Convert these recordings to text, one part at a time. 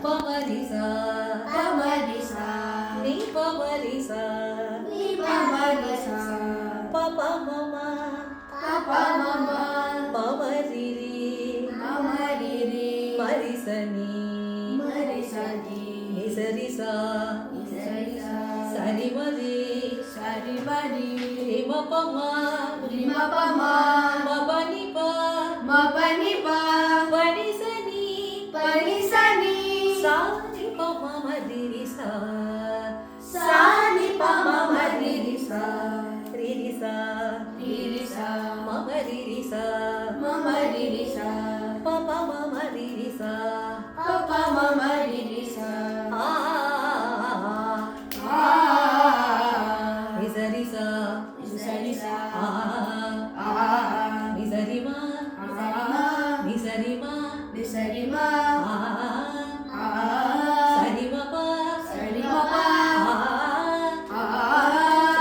పమరిసా నీ పమరిసా పప మమ పమరిరి మరిసని నిసరిసా సరిమరి రిమపమ మపనిప పనిసని సాని పమరిరిసా రిరిసా మమరిరిసా పప మమరిరిసా నిసరిసా నిసరిమా సరిమప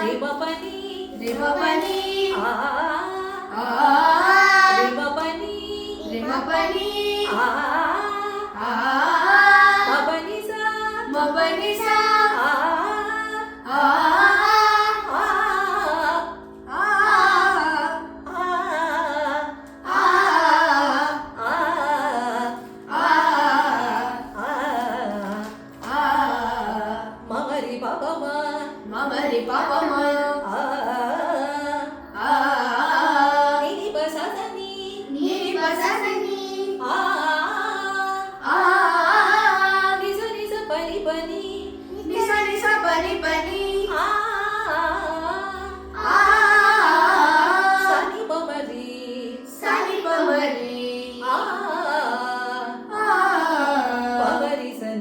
రిమపని మమరి పాపమా నిరి బసని నీరి బసని నిస నిస పని పని నిస పని సని పమరి పమరిసని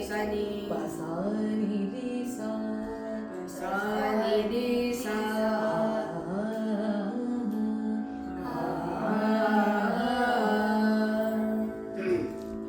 సని పసాని రి సా సని